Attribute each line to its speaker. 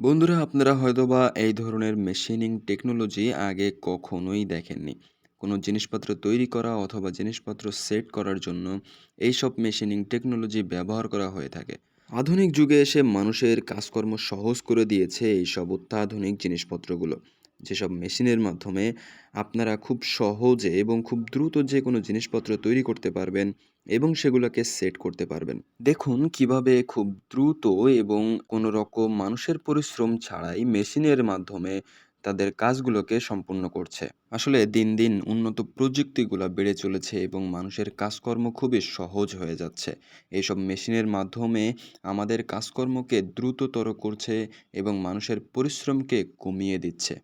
Speaker 1: বন্ধুরা আপনারা হয়তোবা এই ধরনের মেশিনিং টেকনোলজি আগে কখনোই দেখেননি। কোনো জিনিসপত্র তৈরি করা অথবা জিনিসপত্র সেট করার জন্য এইসব মেশিনিং টেকনোলজি ব্যবহার করা হয়ে থাকে। আধুনিক যুগে এসে মানুষের কাজকর্ম সহজ করে দিয়েছে এইসব অত্যাধুনিক জিনিসপত্রগুলো। যেসব মেশিনের মাধ্যমে আপনারা খুব সহজে এবং খুব দ্রুত যেকোনো জিনিসপত্র তৈরি করতে পারবেন এবং সেগুলোকে সেট করতে পারবেন। দেখুন কিভাবে খুব দ্রুত এবং কোনো রকম মানুষের পরিশ্রম ছাড়াই মেশিনের মাধ্যমে তাদের কাজগুলোকে সম্পূর্ণ করছে। আসলে দিন দিন উন্নত প্রযুক্তিগুলা বেড়ে চলেছে এবং মানুষের কাজকর্ম খুবই সহজ হয়ে যাচ্ছে। এইসব মেশিনের মাধ্যমে আমাদের কাজকর্মকে দ্রুততর করছে এবং মানুষের পরিশ্রমকে কমিয়ে দিচ্ছে।